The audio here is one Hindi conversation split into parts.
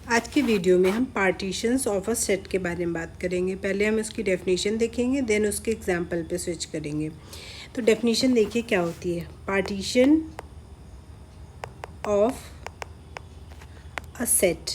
आज के वीडियो में हम पार्टीशंस ऑफ अ सेट के बारे में बात करेंगे। पहले हम उसकी डेफिनेशन देखेंगे, देन उसके एग्जांपल पे स्विच करेंगे। तो डेफिनेशन देखिए क्या होती है। पार्टीशन ऑफ अ सेट,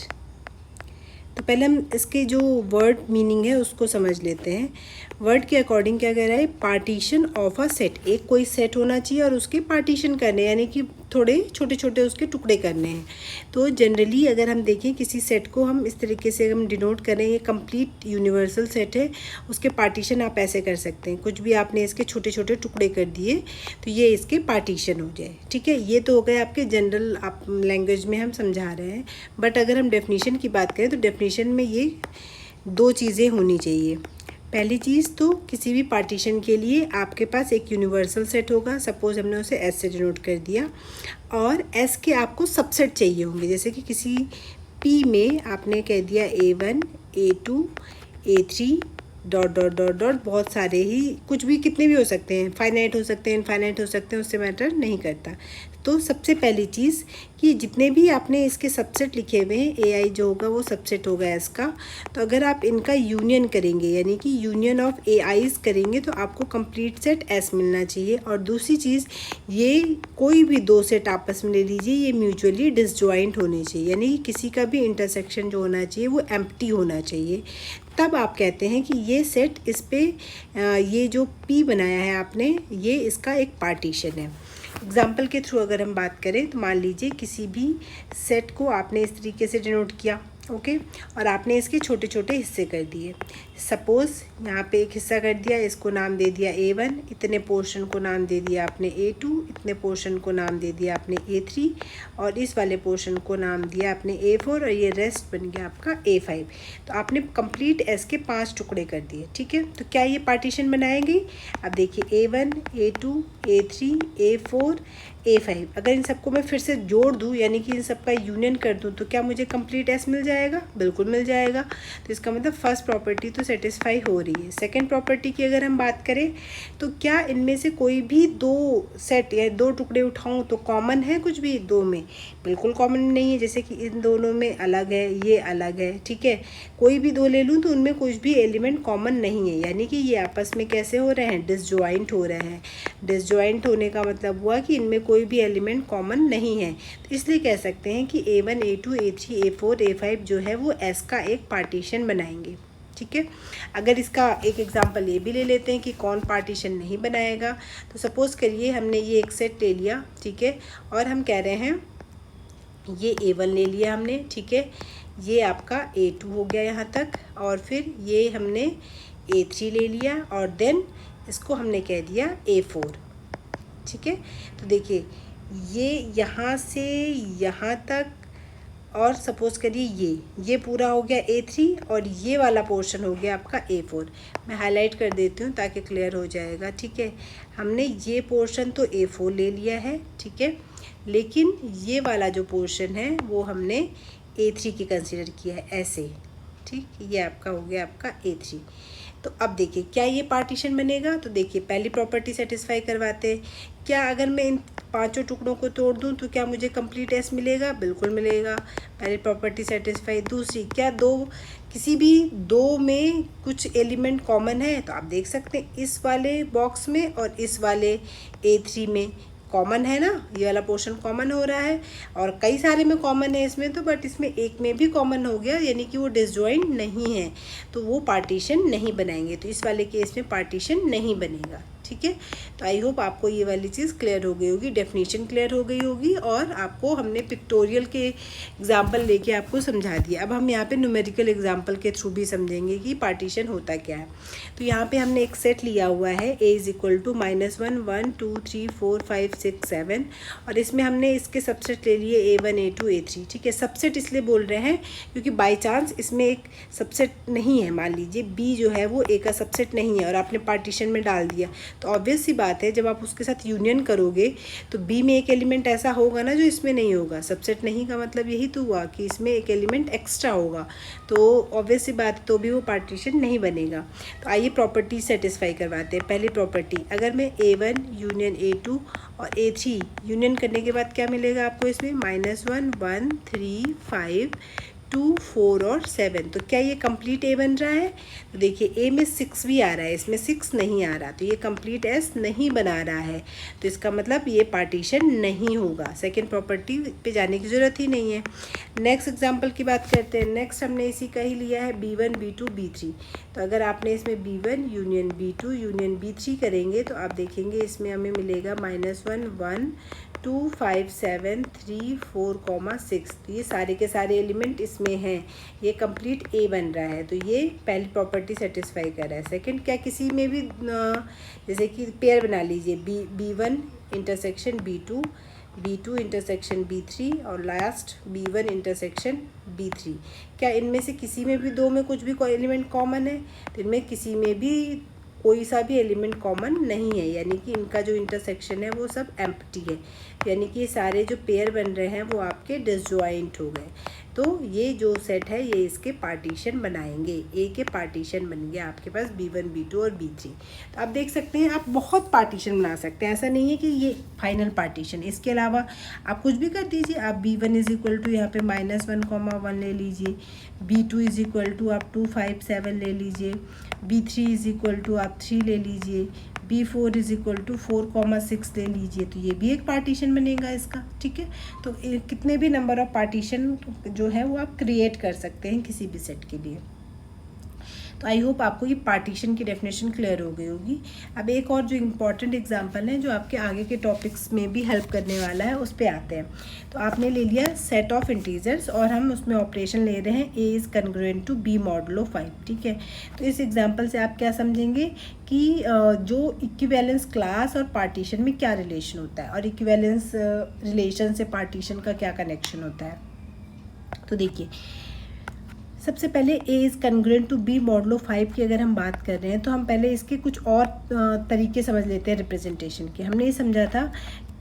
तो पहले हम इसके जो वर्ड मीनिंग है उसको समझ लेते हैं। वर्ड के अकॉर्डिंग क्या कह रहा है, पार्टीशन ऑफ अ सेट, एक कोई सेट होना चाहिए और उसके पार्टीशन करने, यानी कि थोड़े छोटे छोटे उसके टुकड़े करने हैं। तो जनरली अगर हम देखें किसी सेट को हम इस तरीके से हम डिनोट करें, ये कंप्लीट यूनिवर्सल सेट है, उसके पार्टीशन आप ऐसे कर सकते हैं। कुछ भी आपने इसके छोटे छोटे टुकड़े कर दिए तो ये इसके पार्टीशन हो जाए। ठीक है, ये तो हो गए आपके जनरल आप लैंग्वेज में हम समझा रहे हैं। बट अगर हम डेफिनेशन की बात करें तो डेफिनेशन में ये दो चीज़ें होनी चाहिए। पहली चीज़ तो किसी भी पार्टीशन के लिए आपके पास एक यूनिवर्सल सेट होगा। सपोज हमने उसे एस से डिनोट कर दिया, और एस के आपको सबसेट चाहिए होंगे। जैसे कि किसी पी में आपने कह दिया A1 A2 A3 dot dot dot dot, बहुत सारे ही, कुछ भी कितने भी हो सकते हैं, फाइनाइट हो सकते हैं, इनफाइनाइट हो सकते हैं, उससे मैटर नहीं करता। तो सबसे पहली चीज़ कि जितने भी आपने इसके सबसेट लिखे हुए हैं, AI जो होगा वो सबसेट होगा इसका। तो अगर आप इनका यूनियन करेंगे, यानी कि यूनियन ऑफ AIs करेंगे, तो आपको कंप्लीट सेट S मिलना चाहिए। और दूसरी चीज़, ये कोई भी दो सेट आपस में ले लीजिए, ये म्यूचुअली डिसजॉइंट होने चाहिए, यानी कि किसी का भी इंटरसेक्शन जो होना चाहिए वो एम्प्टी होना चाहिए। तब आप कहते हैं कि ये सेट इस पे ये जो P बनाया है आपने, ये इसका एक पार्टीशन है। एग्जाम्पल के थ्रू अगर हम बात करें तो मान लीजिए किसी भी सेट को आपने इस तरीके से डिनोट किया, ओके, और आपने इसके छोटे छोटे हिस्से कर दिए। सपोज़ यहाँ पे एक हिस्सा कर दिया, इसको नाम दे दिया A1, इतने पोर्शन को नाम दे दिया आपने A2, इतने पोर्शन को नाम दे दिया आपने A3, और इस वाले पोर्शन को नाम दिया आपने A4, और ये रेस्ट बन गया आपका A5। तो आपने कंप्लीट S के 5 टुकड़े कर दिए। ठीक है, तो क्या ये पार्टीशन बनाएंगे? अब देखिए A1 A2 A3 A4 A5, अगर इन सबको मैं फिर से जोड़ दूँ, यानी कि इन सबका यूनियन कर दूँ, तो क्या मुझे कंप्लीट S मिल जाएगा? बिल्कुल मिल जाएगा। तो इसका मतलब फर्स्ट प्रॉपर्टी तो सेटिस्फाई हो रही है। सेकंड प्रॉपर्टी की अगर हम बात करें तो क्या इनमें से कोई भी दो सेट या दो टुकड़े उठाऊँ तो कॉमन है कुछ भी दो में? बिल्कुल कॉमन नहीं है। जैसे कि इन दोनों में अलग है, ये अलग है। ठीक है, कोई भी दो ले लूँ तो उनमें कुछ भी एलिमेंट कॉमन नहीं है, यानी कि ये आपस में कैसे हो रहे हैं? डिसजॉइंट हो रहे हैं। डिसजॉइंट होने का मतलब हुआ कि इनमें कोई भी एलिमेंट कॉमन नहीं है। तो इसलिए कह सकते हैं कि A1 A2 A3 A4 A5 जो है वो S का एक पार्टीशन बनाएंगे। ठीक है, अगर इसका एक एग्जांपल ये भी ले लेते हैं कि कौन पार्टीशन नहीं बनाएगा। तो सपोज़ करिए हमने ये एक सेट ले लिया, ठीक है, और हम कह रहे हैं ये A1 ले लिया हमने, ठीक है, ये आपका A2 हो गया यहाँ तक, और फिर ये हमने A3 ले लिया, और देन इसको हमने कह दिया A4। ठीक है, तो देखिए ये यहाँ से यहाँ तक, और सपोज़ करिए ये पूरा हो गया A3, और ये वाला पोर्शन हो गया आपका A4। मैं हाईलाइट कर देती हूँ ताकि क्लियर हो जाएगा। ठीक है, हमने ये पोर्शन तो A4 ले लिया है, ठीक है, लेकिन ये वाला जो पोर्शन है वो हमने A3 की कंसीडर किया है ऐसे। ठीक, ये आपका हो गया आपका A3। तो अब देखिए क्या ये पार्टीशन बनेगा? तो देखिए पहली प्रॉपर्टी सेटिस्फाई करवाते हैं। क्या अगर मैं इन पांचों टुकड़ों को तोड़ दूं तो क्या मुझे कंप्लीट S मिलेगा? बिल्कुल मिलेगा। पहली प्रॉपर्टी सेटिस्फाई। दूसरी, क्या किसी भी दो में कुछ एलिमेंट कॉमन है? तो आप देख सकते हैं इस वाले बॉक्स में और इस वाले A3 में कॉमन है ना, ये वाला पोर्शन कॉमन हो रहा है, और कई सारे में कॉमन है इसमें तो, बट इसमें एक में भी कॉमन हो गया, यानी कि वो डिसजॉइंट नहीं है, तो वो पार्टीशन नहीं बनाएंगे। तो इस वाले केस में पार्टीशन नहीं बनेगा। ठीक है, तो आई होप आपको ये वाली चीज़ क्लियर हो गई होगी, डेफिनेशन क्लियर हो गई होगी, और आपको हमने पिक्टोरियल के एग्जाम्पल लेके आपको समझा दिया। अब हम यहाँ पे न्यूमेरिकल एग्जाम्पल के थ्रू भी समझेंगे कि पार्टीशन होता क्या है। तो यहाँ पे हमने एक सेट लिया हुआ है A = -1 1 2 3 4 5 6 7, और इसमें हमने इसके सबसेट ले लिए A1 A2 A3। ठीक है, सबसेट इसलिए बोल रहे हैं क्योंकि बाई चांस इसमें एक सबसेट नहीं है, मान लीजिए B जो है वो A का सबसेट नहीं है और आपने पार्टीशन में डाल दिया, तो ऑब्वियस सी बात है जब आप उसके साथ यूनियन करोगे तो B में एक एलिमेंट ऐसा होगा ना जो इसमें नहीं होगा। सबसेट नहीं का मतलब यही तो हुआ कि इसमें एक एलिमेंट एक्स्ट्रा होगा, तो ऑब्वियस सी बात, तो भी वो पार्टीशन नहीं बनेगा। तो आइए प्रॉपर्टी सेटिस्फाई करवाते हैं। पहली प्रॉपर्टी, अगर मैं A1 यूनियन A2 और A3 यूनियन करने के बाद क्या मिलेगा आपको इसमें? -1 1 3 5 2, 4 और 7। तो क्या ये कंप्लीट ए बन रहा है? तो देखिए ए में 6 भी आ रहा है, इसमें 6 नहीं आ रहा, तो ये कंप्लीट एस नहीं बना रहा है। तो इसका मतलब ये पार्टीशन नहीं होगा, सेकंड प्रॉपर्टी पे जाने की ज़रूरत ही नहीं है। नेक्स्ट एग्जांपल की बात करते हैं। नेक्स्ट हमने इसी का ही लिया है B1, B2, B3। तो अगर आपने इसमें B1 union B2 union B3 करेंगे तो आप देखेंगे इसमें हमें मिलेगा -1, 1, 2, 5, 7, 3, 4, 6। तो ये सारे के सारे एलिमेंट इसमें हैं, ये कंप्लीट ए बन रहा है। तो ये पहली प्रॉपर्टी सेटिस्फाई कर रहा है। सेकंड, क्या किसी में भी जैसे कि पेयर बना लीजिए, B1 intersection B2, B2 intersection B3 और लास्ट B1 इंटरसेक्शन B3। क्या इनमें से किसी में भी दो में कुछ भी कोई एलिमेंट कॉमन है? तो इनमें किसी में भी कोई सा भी एलिमेंट कॉमन नहीं है, यानी कि इनका जो इंटरसेक्शन है वो सब एम्प्टी है, यानी कि ये सारे जो पेयर बन रहे हैं वो आपके डिसजॉइंट हो गए। तो ये जो सेट है ये इसके पार्टीशन बनाएंगे, ए के पार्टीशन बन गया आपके पास B1, B2 और B3। तो आप देख सकते हैं आप बहुत पार्टीशन बना सकते हैं, ऐसा नहीं है कि ये फाइनल पार्टीशन। इसके अलावा आप कुछ भी कर दीजिए। आप B1 इज इक्वल टू यहाँ पे -1, 1 ले लीजिए, B2 इज इक्वल टू आप 2, 5, 7 ले लीजिए, B3 इज इक्वल टू आप 3 ले लीजिए, B4 इज इक्वल टू 4, 6 ले लीजिए। तो ये भी एक पार्टीशन बनेगा इसका, ठीक है। तो कितने भी नंबर ऑफ पार्टीशन जो है वो आप क्रिएट कर सकते हैं किसी भी सेट के लिए। तो आई होप आपको ये पार्टीशन की डेफिनेशन क्लियर हो गई होगी। अब एक और जो इम्पॉर्टेंट एग्जांपल है जो आपके आगे के टॉपिक्स में भी हेल्प करने वाला है, उस पर आते हैं। तो आपने ले लिया सेट ऑफ इंटीजर्स और हम उसमें ऑपरेशन ले रहे हैं a is congruent to b modulo 5, ठीक है। तो इस एग्जाम्पल से आप क्या समझेंगे कि जो इक्विवेलेंस क्लास और पार्टीशन में क्या रिलेशन होता है और इक्विवेलेंस रिलेशन से पार्टीशन का क्या कनेक्शन होता है। तो देखिए, सबसे पहले a is congruent to b modulo 5 की अगर हम बात कर रहे हैं तो हम पहले इसके कुछ और तरीके समझ लेते हैं रिप्रेजेंटेशन के। हमने ये समझा था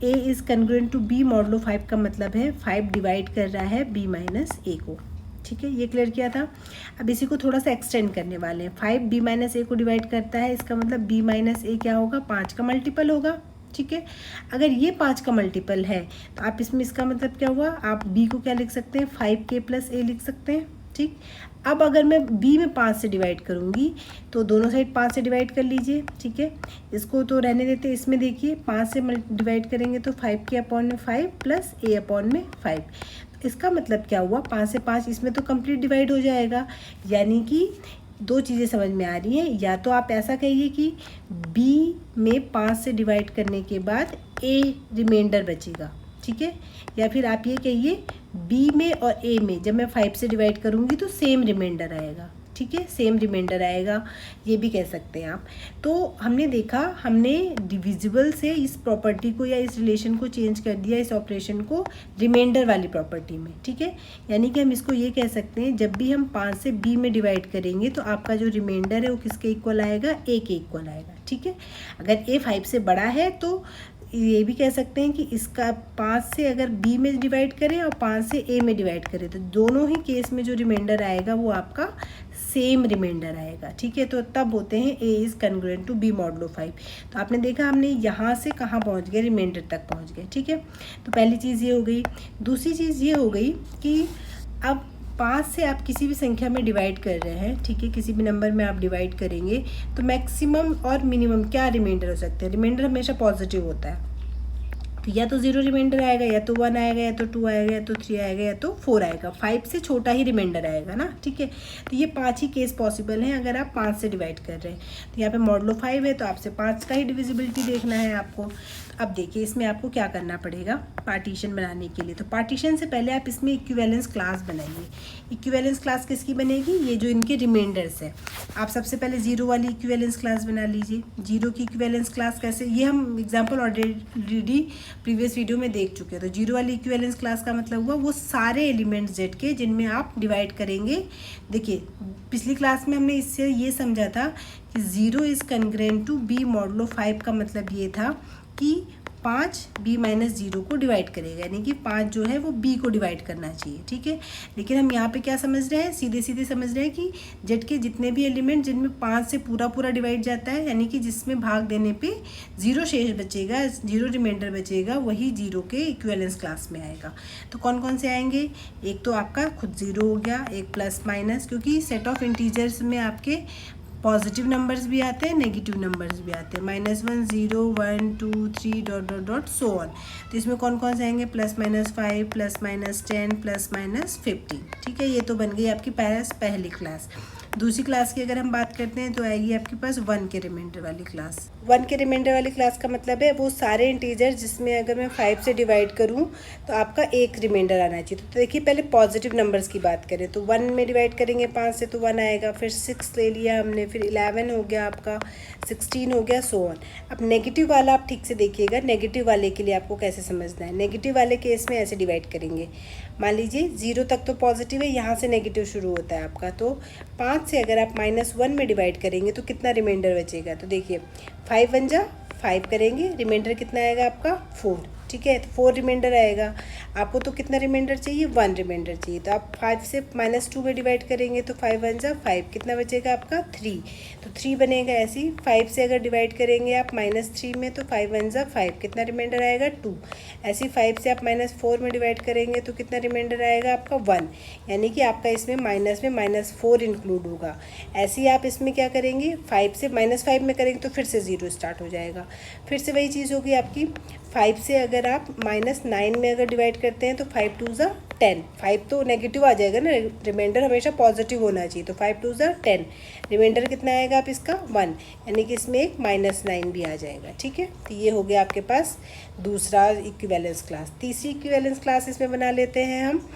a is congruent to b modulo 5 का मतलब है 5 डिवाइड कर रहा है b माइनस ए को, ठीक है, ये क्लियर किया था। अब इसी को थोड़ा सा एक्सटेंड करने वाले हैं। 5 b माइनस ए को डिवाइड करता है, इसका मतलब b माइनस ए क्या होगा, 5 का मल्टीपल होगा, ठीक है। अगर ये 5 का मल्टीपल है तो आप इसमें इसका मतलब क्या हुआ, आप b को क्या लिख सकते हैं, 5k प्लस ए लिख सकते हैं, ठीक। अब अगर मैं b में 5 से डिवाइड करूँगी तो दोनों साइड 5 से डिवाइड कर लीजिए, ठीक है। इसको तो रहने देते, इसमें देखिए 5 से डिवाइड करेंगे तो 5 के अपॉन में 5 प्लस ए अपॉन में 5। इसका मतलब क्या हुआ, 5 से 5 इसमें तो कंप्लीट डिवाइड हो जाएगा, यानी कि दो चीज़ें समझ में आ रही हैं। या तो आप ऐसा कहिए कि b में 5 से डिवाइड करने के बाद a रिमाइंडर बचेगा, ठीक है। या फिर आप ये कहिए b में और a में जब मैं 5 से डिवाइड करूँगी तो सेम रिमाइंडर आएगा, ठीक है, सेम रिमाइंडर आएगा, ये भी कह सकते हैं आप। तो हमने देखा, हमने डिविजिबल से इस प्रॉपर्टी को या इस रिलेशन को चेंज कर दिया, इस ऑपरेशन को रिमाइंडर वाली प्रॉपर्टी में, ठीक है। यानी कि हम इसको ये कह सकते हैं जब भी हम 5 से b में डिवाइड करेंगे तो आपका जो रिमाइंडर है वो किसके इक्वल आएगा, a के इक्वल आएगा, ठीक है। अगर a 5 से बड़ा है तो ये भी कह सकते हैं कि इसका 5 से अगर b में डिवाइड करें और 5 से a में डिवाइड करें तो दोनों ही केस में जो रिमाइंडर आएगा वो आपका सेम रिमाइंडर आएगा, ठीक है। तो तब होते हैं a is congruent to b modulo 5। तो आपने देखा हमने यहाँ से कहाँ पहुँच गए, रिमाइंडर तक पहुँच गए, ठीक है। तो पहली चीज़ ये हो गई। दूसरी चीज़ ये हो गई कि अब 5 से आप किसी भी संख्या में डिवाइड कर रहे हैं, ठीक है, किसी भी नंबर में आप डिवाइड करेंगे तो मैक्सिमम और मिनिमम क्या रिमाइंडर हो सकते हैं। रिमाइंडर हमेशा पॉजिटिव होता है, तो या तो 0 रिमाइंडर आएगा, या तो 1 आएगा, या तो 2 आएगा, या तो 3 आएगा, या तो 4 आएगा। 5 से छोटा ही रिमाइंडर आएगा ना, ठीक है। तो ये 5 ही केस पॉसिबल हैं अगर आप 5 से डिवाइड कर रहे हैं। तो यहाँ पे मॉडुलो 5 है तो आपसे 5 का ही डिविजिबिलिटी देखना है आपको। अब देखिए इसमें आपको क्या करना पड़ेगा पार्टीशन बनाने के लिए। तो पार्टीशन से पहले आप इसमें इक्विवेलेंस क्लास बनाइए। इक्विवेलेंस क्लास किसकी बनेगी, ये जो इनके रिमाइंडर्स है। आप सबसे पहले 0 वाली इक्विवेलेंस क्लास बना लीजिए। 0 की इक्विवेलेंस क्लास कैसे, ये हम एग्जांपल ऑलरेडी प्रीवियस वीडियो में देख चुके हैं। तो 0 वाली इक्विवेलेंस क्लास का मतलब हुआ वो सारे एलिमेंट्स जेड के जिनमें आप डिवाइड करेंगे। देखिए पिछली क्लास में हमने इससे ये समझा था कि 0 is congruent to b modulo 5 का मतलब ये था कि 5 b-0 को डिवाइड करेगा, यानी कि 5 जो है वो b को डिवाइड करना चाहिए, ठीक है। लेकिन हम यहाँ पे क्या समझ रहे हैं, सीधे सीधे समझ रहे हैं कि z के जितने भी एलिमेंट जिनमें 5 से पूरा पूरा डिवाइड जाता है, यानी कि जिसमें भाग देने पे 0 शेष बचेगा, 0 रिमाइंडर बचेगा, वही 0 के इक्विवेलेंस क्लास में आएगा। तो कौन कौन से आएंगे, एक तो आपका खुद 0 हो गया, एक प्लस माइनस, क्योंकि सेट ऑफ इंटीजर्स में आपके पॉजिटिव नंबर्स भी आते हैं, नेगेटिव नंबर्स भी आते हैं, -1 0 1 2 3 dot dot dot so on. तो इसमें कौन कौन से आएंगे, +-5 +-10 +-15, ठीक है। ये तो बन गई आपकी पहली क्लास। दूसरी क्लास की अगर हम बात करते हैं तो आएगी आपके पास 1 के रिमाइंडर वाली क्लास। 1 के रिमाइंडर वाली क्लास का मतलब है वो सारे इंटीजर जिसमें अगर मैं 5 से डिवाइड करूं तो आपका एक रिमाइंडर आना चाहिए। तो देखिए पहले पॉजिटिव नंबर्स की बात करें तो 1 में डिवाइड करेंगे 5 से तो 1 आएगा, फिर 6 ले लिया हमने, फिर 11 हो गया आपका, 16 हो गया, सो ऑन। अब नेगेटिव वाला आप ठीक से देखिएगा, नेगेटिव वाले के लिए आपको कैसे समझना है। नेगेटिव वाले केस में ऐसे डिवाइड करेंगे, मान लीजिए 0 तक तो पॉजिटिव है, यहाँ से नेगेटिव शुरू होता है आपका, तो 5 से अगर आप -1 में डिवाइड करेंगे तो कितना रिमाइंडर बचेगा। तो देखिए 5 1 जा 5 करेंगे, रिमाइंडर कितना आएगा आपका 4, ठीक है। तो 4 रिमाइंडर आएगा, आपको तो कितना रिमाइंडर चाहिए, 1 रिमाइंडर चाहिए। तो आप 5 से -2 में डिवाइड करेंगे तो 5 1 जा 5, कितना बचेगा आपका 3, तो 3 बनेगा। ऐसे ही 5 से अगर डिवाइड करेंगे आप -3 में तो 5 1 जा 5, कितना रिमाइंडर आएगा 2। ऐसे ही 5 से आप -4 में डिवाइड करेंगे तो कितना रिमाइंडर आएगा आपका 1, यानी कि आपका इसमें माइनस में -4 इंक्लूड होगा। ऐसे ही आप इसमें क्या करेंगे, 5 से -5 में करेंगे तो फिर से 0 स्टार्ट हो जाएगा। फिर से वही चीज़ होगी आपकी, 5 से अगर आप -9 में अगर डिवाइड करते हैं तो 5 2 जा 10, 5 तो नेगेटिव आ जाएगा ना, रिमाइंडर हमेशा पॉजिटिव होना चाहिए, तो 5 2 जा 10, रिमाइंडर कितना आएगा आप इसका 1, यानी कि इसमें एक -9 भी आ जाएगा, ठीक है। तो ये हो गया आपके पास दूसरा इक्विवेलेंस क्लास। तीसरी इक्विवेलेंस क्लास इसमें बना लेते हैं हम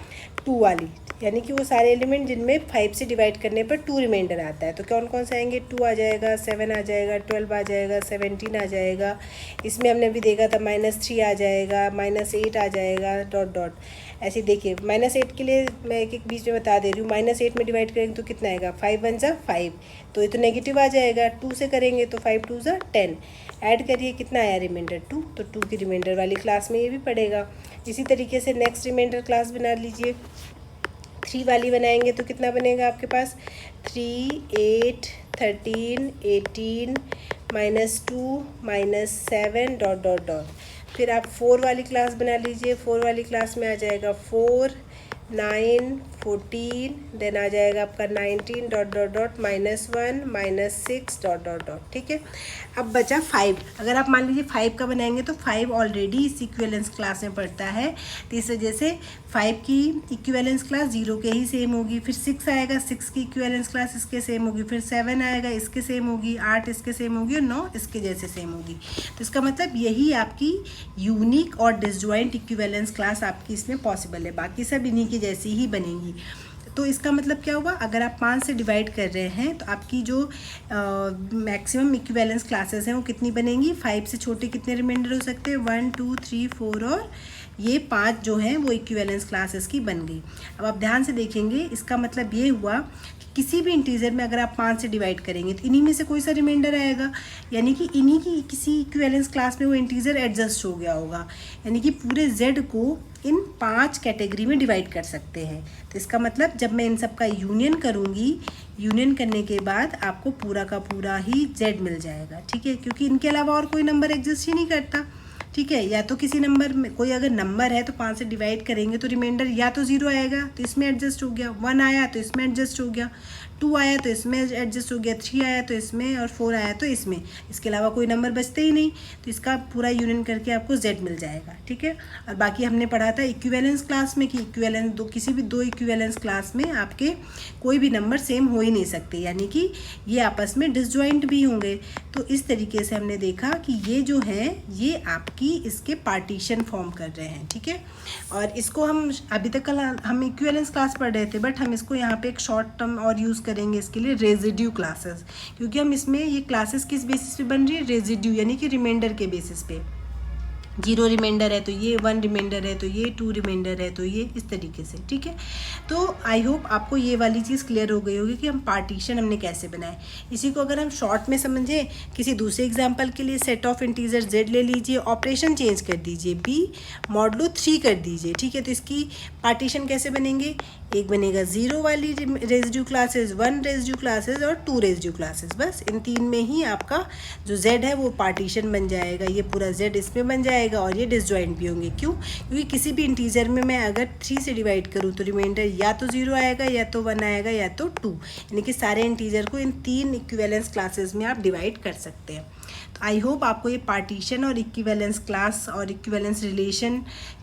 2 वाली, यानी कि वो सारे एलिमेंट जिनमें 5 से डिवाइड करने पर 2 रिमाइंडर आता है। तो कौन कौन से आएंगे, 2 आ जाएगा, 7 आ जाएगा, 12 आ जाएगा, 17 आ जाएगा, इसमें हमने अभी देखा था -3 आ जाएगा, -8 आ जाएगा, डॉट डॉट। ऐसे देखिए -8 के लिए मैं एक एक बीच में बता दे रही हूँ, -8 में डिवाइड करेंगे तो कितना आएगा, 5 1 जा 5, तो ये तो नेगेटिव आ जाएगा। 2 से करेंगे तो 5 2 जा 10, ऐड करिए कितना आया रिमाइंडर 2, तो 2 की रिमाइंडर वाली क्लास में ये भी पड़ेगा। इसी तरीके से नेक्स्ट रिमाइंडर क्लास बना लीजिए, 3 वाली बनाएंगे तो कितना बनेगा आपके पास, 3 8 13 18 -2 -7 डॉट डॉट डॉट। फिर आप 4 वाली क्लास बना लीजिए, 4 वाली क्लास में आ जाएगा 4 9 14, देन आ जाएगा आपका 19 dot dot dot -1 -6 dot dot dot, ठीक है। अब बचा 5, अगर आप मान लीजिए 5 का बनाएंगे तो 5 ऑलरेडी इस इक्विवेलेंस क्लास में पड़ता है, तो इस वजह से 5 की इक्विवेलेंस क्लास 0 के ही सेम होगी। फिर 6 आएगा, 6 की इक्विवेलेंस क्लास इसके सेम होगी, फिर 7 आएगा इसके सेम होगी, 8 इसके सेम होगी और 9 इसके जैसे सेम होगी। तो इसका मतलब यही आपकी यूनिक और डिसजॉइंट इक्विवेलेंस क्लास आपकी इसमें पॉसिबल है, बाकी सब इन्हीं की जैसी ही बनेंगी। तो इसका मतलब क्या हुआ, अगर आप 5 से डिवाइड कर रहे हैं तो आपकी जो मैक्सिमम इक्विवेलेंस क्लासेस हैं वो कितनी बनेंगी, 5 से छोटे कितने रिमाइंडर हो सकते हैं, 1 2 3 4 और ये 5 जो हैं वो इक्विवेलेंस क्लासेस की बन गई। अब आप ध्यान से देखेंगे, इसका मतलब ये हुआ कि किसी भी इंटीजर में अगर आप 5 से डिवाइड करेंगे तो इन्हीं में से कोई सा रिमाइंडर आएगा, यानी कि इन्हीं की किसी इक्विवेलेंस क्लास में वो इंटीजर एडजस्ट हो गया होगा, यानी कि पूरे z को इन 5 कैटेगरी में डिवाइड कर सकते हैं। तो इसका मतलब जब मैं इन सब का यूनियन करूँगी, यूनियन करने के बाद आपको पूरा का पूरा ही z मिल जाएगा, ठीक है, क्योंकि इनके अलावा और कोई नंबर एग्जिस्ट ही नहीं करता, ठीक है। या तो किसी नंबर में कोई अगर नंबर है तो 5 से डिवाइड करेंगे तो रिमाइंडर या तो 0 आएगा तो इसमें एडजस्ट हो गया, 1 आया तो इसमें एडजस्ट हो गया, 2 आया तो इसमें एडजस्ट हो गया, 3 आया तो इसमें और 4 आया तो इसमें, इसके अलावा कोई नंबर बचते ही नहीं। तो इसका पूरा यूनियन करके आपको z मिल जाएगा, ठीक है। और बाकी हमने पढ़ा था इक्विवेलेंस क्लास में कि इक्विवेलेंस किसी भी 2 इक्विवेलेंस क्लास में आपके कोई भी नंबर सेम हो ही नहीं सकते, यानी कि ये आपस में डिसजॉइंट भी होंगे। तो इस तरीके से हमने देखा कि ये जो है ये आपकी इसके पार्टीशन फॉर्म कर रहे हैं, ठीक है। और इसको हम अभी तक कल हम इक्विवेलेंस क्लास पढ़ रहे थे, बट हम इसको यहाँ पे एक शॉर्ट टर्म और यूज़ करेंगे इसके लिए, रेजिड्यू क्लासेस, क्योंकि हम इसमें ये क्लासेस किस बेसिस पे बन रही है, रेजिड्यू यानी कि रिमाइंडर के बेसिस पे। जीरो रिमाइंडर है तो ये, 1 रिमाइंडर है तो ये, 2 रिमाइंडर है तो ये, इस तरीके से, ठीक है। तो आई होप आपको ये वाली चीज़ क्लियर हो गई होगी कि हम पार्टीशन हमने कैसे बनाए। इसी को अगर हम शॉर्ट में समझें, किसी दूसरे एग्जांपल के लिए सेट ऑफ इंटीजर z ले लीजिए, ऑपरेशन चेंज कर दीजिए, b मॉडलो 3 कर दीजिए, ठीक है। तो इसकी पार्टीशन कैसे बनेंगे, एक बनेगा 0 वाली रेजिड्यू क्लासेस, 1 रेजिड्यू क्लासेस और 2 रेजिड्यू क्लासेस, बस इन 3 में ही आपका जो z है वो पार्टीशन बन जाएगा। ये पूरा z इसमें बन जाएगा और ये डिसजॉइंट भी होंगे। क्यों? क्योंकि किसी भी इंटीजर में मैं अगर 3 से डिवाइड करूँ तो रिमाइंडर या तो 0 आएगा, या तो 1 आएगा, या तो 2, यानी कि सारे इंटीजर को इन 3 इक्विवेलेंस क्लासेस में आप डिवाइड कर सकते हैं। तो आई होप आपको ये पार्टीशन और इक्विवेलेंस क्लास और इक्विवेलेंस रिलेशन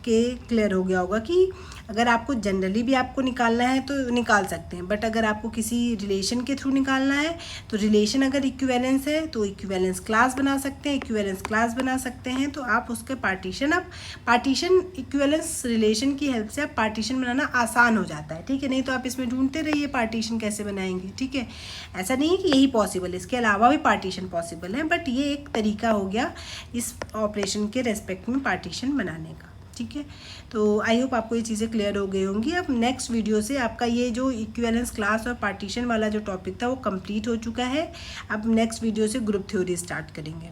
के क्लियर हो गया होगा कि अगर आपको जनरली भी आपको निकालना है तो निकाल सकते हैं, बट अगर आपको किसी रिलेशन के थ्रू निकालना है तो रिलेशन अगर इक्विवेलेंस है तो इक्विवेलेंस क्लास बना सकते हैं, इक्विवेलेंस क्लास बना सकते हैं तो आप उसके पार्टीशन इक्विवेलेंस रिलेशन की हेल्प से आप पार्टीशन बनाना आसान हो जाता है, ठीक है। नहीं तो आप इसमें ढूंढते रहिए पार्टीशन कैसे बनाएंगे, ठीक है। ऐसा नहीं है कि यही पॉसिबल है, इसके अलावा भी पार्टीशन पॉसिबल है, बट ये एक तरीका हो गया इस ऑपरेशन के रेस्पेक्ट में पार्टीशन बनाने का, ठीक है। तो आई होप आपको ये चीज़ें क्लियर हो गई होंगी। अब नेक्स्ट वीडियो से आपका ये जो इक्विवेलेंस क्लास और पार्टीशन वाला जो टॉपिक था वो कंप्लीट हो चुका है। अब नेक्स्ट वीडियो से ग्रुप थ्योरी स्टार्ट करेंगे।